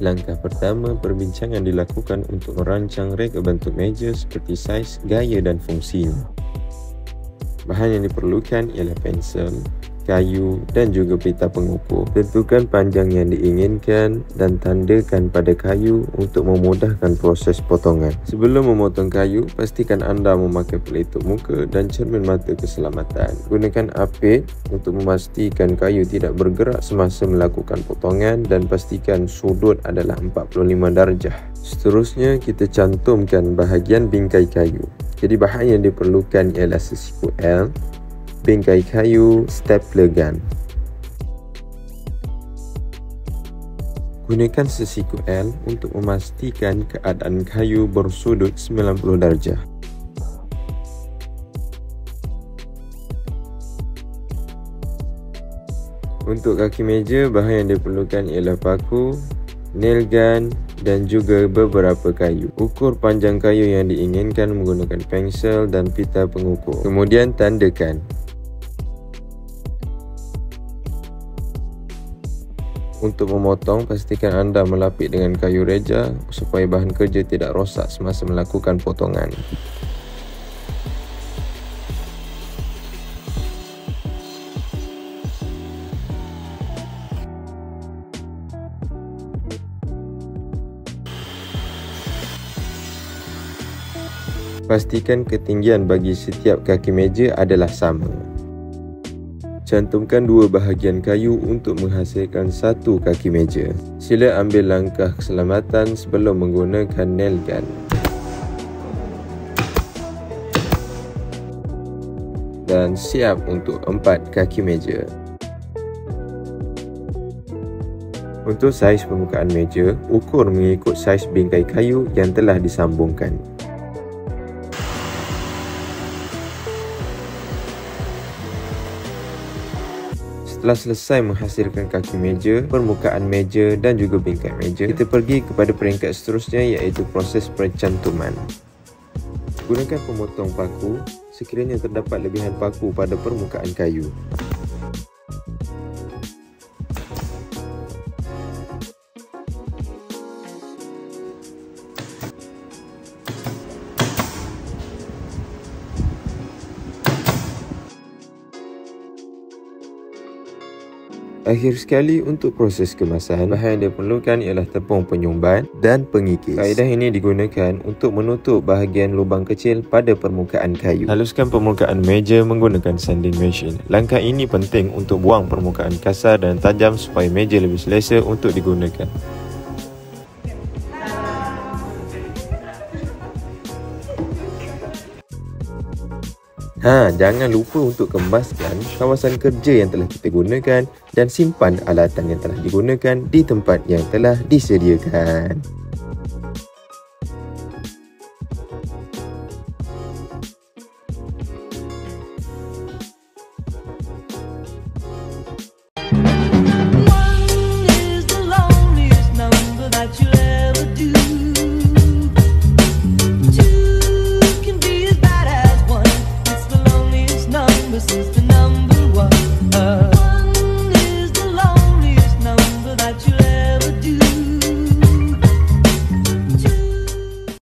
Langkah pertama, perbincangan dilakukan untuk merancang reka bentuk meja seperti saiz, gaya dan fungsinya. Bahan yang diperlukan ialah pensel, kayu dan juga pita pengukur. Tentukan panjang yang diinginkan dan tandakan pada kayu untuk memudahkan proses potongan. Sebelum memotong kayu, pastikan anda memakai pelitup muka dan cermin mata keselamatan. Gunakan apit untuk memastikan kayu tidak bergerak semasa melakukan potongan dan pastikan sudut adalah 45 darjah. Seterusnya, kita cantumkan bahagian bingkai kayu. Jadi bahan yang diperlukan ialah sesiku L, bingkai kayu, stapler gun. Gunakan sesiku L untuk memastikan keadaan kayu bersudut 90 darjah. Untuk kaki meja, bahan yang diperlukan ialah paku, nail gun dan juga beberapa kayu. Ukur panjang kayu yang diinginkan menggunakan pensel dan pita pengukur. Kemudian tandakan. Untuk memotong, pastikan anda melapik dengan kayu reja supaya bahan kerja tidak rosak semasa melakukan potongan. Pastikan ketinggian bagi setiap kaki meja adalah sama. Cantumkan dua bahagian kayu untuk menghasilkan satu kaki meja. Sila ambil langkah keselamatan sebelum menggunakan nail gun. Dan siap untuk 4 kaki meja. Untuk saiz permukaan meja, ukur mengikut saiz bingkai kayu yang telah disambungkan. Setelah selesai menghasilkan kaki meja, permukaan meja dan juga bingkai meja, kita pergi kepada peringkat seterusnya iaitu proses pencantuman. Gunakan pemotong paku sekiranya terdapat lebihan paku pada permukaan kayu. Akhir sekali, untuk proses kemasan, bahan yang diperlukan ialah tepung penyumbat dan pengikis. Kaedah ini digunakan untuk menutup bahagian lubang kecil pada permukaan kayu. Haluskan permukaan meja menggunakan sanding machine. Langkah ini penting untuk buang permukaan kasar dan tajam supaya meja lebih selesa untuk digunakan. Jangan lupa untuk kembaskan kawasan kerja yang telah kita gunakan dan simpan alatan yang telah digunakan di tempat yang telah disediakan. Since